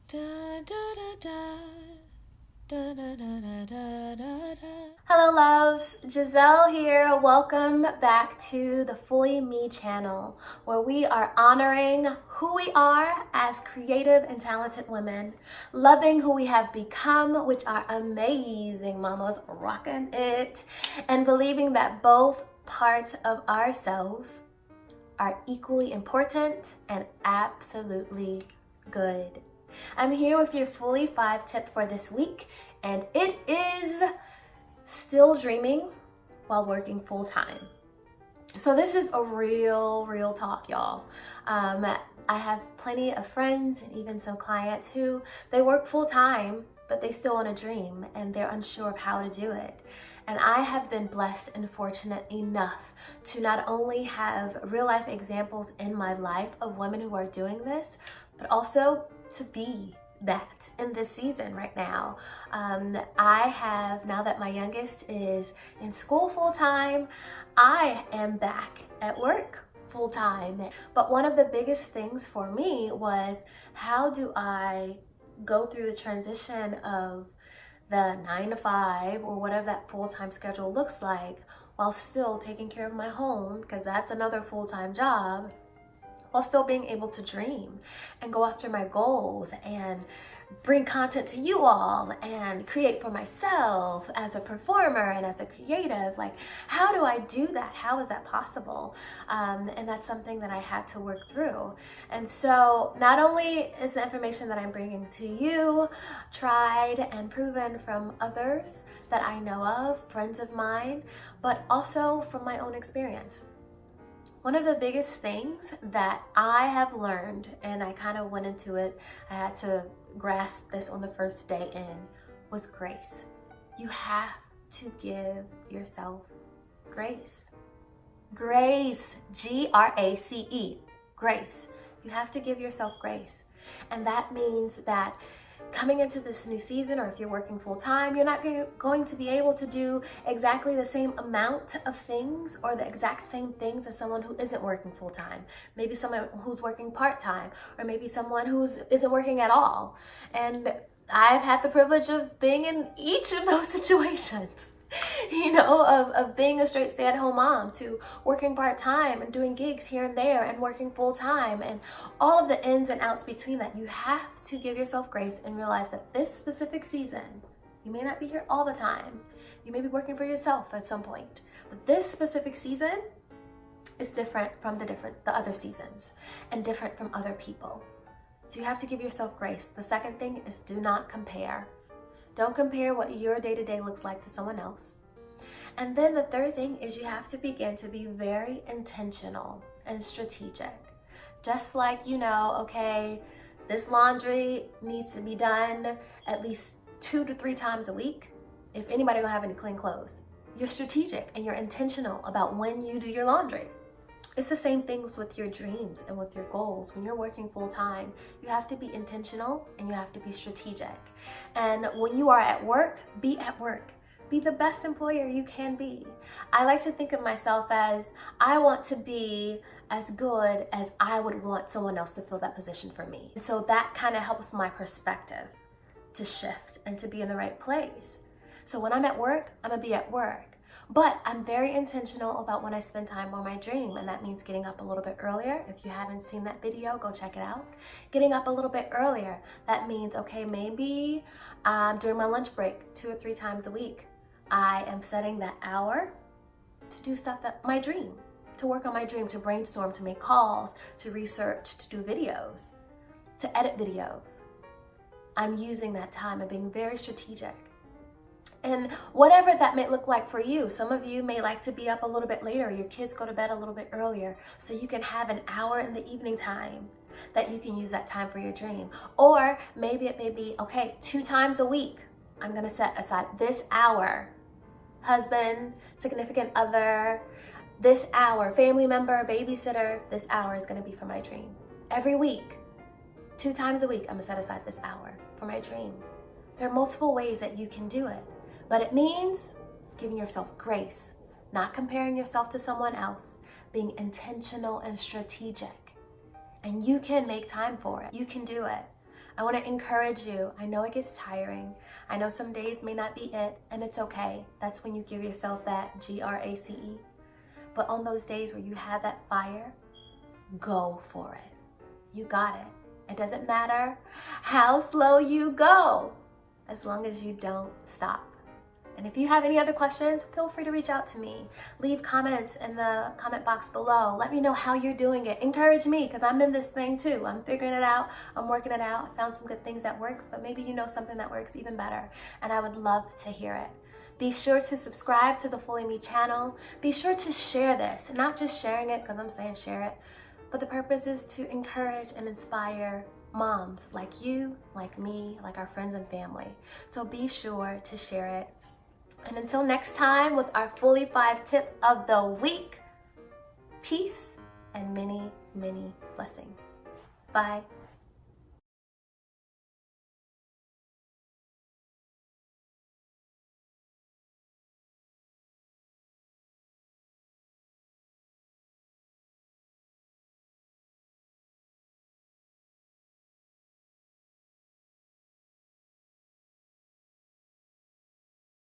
Da, da, da, da. Da, da, da, da, da, da, da. Hello loves, Giselle here. Welcome back to the Fully Me channel, where we are honoring who we are as creative and talented women, loving who we have become, which are amazing mamas rocking it, and believing that both parts of ourselves are equally important and absolutely good. I'm here with your Fully 5 tip for this week, and it is still dreaming while working full time. So this is a real talk, y'all. I have plenty of friends and even some clients who they work full time, but they still want to dream and they're unsure of how to do it. And I have been blessed and fortunate enough to not only have real life examples in my life of women who are doing this, but also to be that in this season right now. I have, now that my youngest is in school full time, I am back at work full time. But one of the biggest things for me was, how do I go through the transition of the 9 to 5 or whatever that full-time schedule looks like, while still taking care of my home, because that's another full-time job, while still being able to dream and go after my goals and bring content to you all and create for myself as a performer and as a creative. Like, how do I do that? How is that possible? And that's something that I had to work through. And so not only is the information that I'm bringing to you tried and proven from others that I know of, friends of mine, but also from my own experience. One of the biggest things that I have learned, and I kind of went into it, I had to grasp this on the first day in, was grace. You have to give yourself grace. Grace, Grace, grace. You have to give yourself grace. And that means that coming into this new season, or if you're working full time, you're not going to be able to do exactly the same amount of things or the exact same things as someone who isn't working full time. Maybe someone who's working part time, or maybe someone who isn't working at all. And I've had the privilege of being in each of those situations. Of being a straight stay-at-home mom to working part-time and doing gigs here and there and working full-time and all of the ins and outs between that. You have to give yourself grace and realize that this specific season, you may not be here all the time. You may be working for yourself at some point, but this specific season is different from the other seasons and different from other people. So you have to give yourself grace. The second thing is, do not compare. Don't compare what your day-to-day looks like to someone else. And then the third thing is, you have to begin to be very intentional and strategic. Just like, okay, this laundry needs to be done at least 2 to 3 times a week. If anybody don't have any clean clothes, you're strategic and you're intentional about when you do your laundry. It's the same things with your dreams and with your goals. When you're working full time, you have to be intentional and you have to be strategic. And when you are at work, be at work. Be the best employer you can be. I like to think of myself as, I want to be as good as I would want someone else to fill that position for me. And so that kind of helps my perspective to shift and to be in the right place. So when I'm at work, I'm gonna be at work. But I'm very intentional about when I spend time on my dream, and that means getting up a little bit earlier. If you haven't seen that video, go check it out. Getting up a little bit earlier. That means, okay, maybe during my lunch break, 2 or 3 times a week, I am setting that hour to do stuff that my dream, to work on my dream, to brainstorm, to make calls, to research, to do videos, to edit videos. I'm using that time and being very strategic. And whatever that may look like for you. Some of you may like to be up a little bit later. Your kids go to bed a little bit earlier, so you can have an hour in the evening time that you can use that time for your dream. Or maybe it may be, okay, 2 times a week, I'm gonna set aside this hour. Husband, significant other, this hour, family member, babysitter, this hour is gonna be for my dream. Every week, 2 times a week, I'm gonna set aside this hour for my dream. There are multiple ways that you can do it. But it means giving yourself grace, not comparing yourself to someone else, being intentional and strategic. And you can make time for it. You can do it. I want to encourage you. I know it gets tiring. I know some days may not be it, and it's okay. That's when you give yourself that GRACE. But on those days where you have that fire, go for it. You got it. It doesn't matter how slow you go, as long as you don't stop. And if you have any other questions, feel free to reach out to me. Leave comments in the comment box below. Let me know how you're doing it. Encourage me, because I'm in this thing too. I'm figuring it out. I'm working it out. I found some good things that works, but maybe you know something that works even better. And I would love to hear it. Be sure to subscribe to the Fully Me channel. Be sure to share this, not just sharing it because I'm saying share it, but the purpose is to encourage and inspire moms like you, like me, like our friends and family. So be sure to share it. And until next time with our Fully 5 tip of the week, peace and many, many blessings. Bye.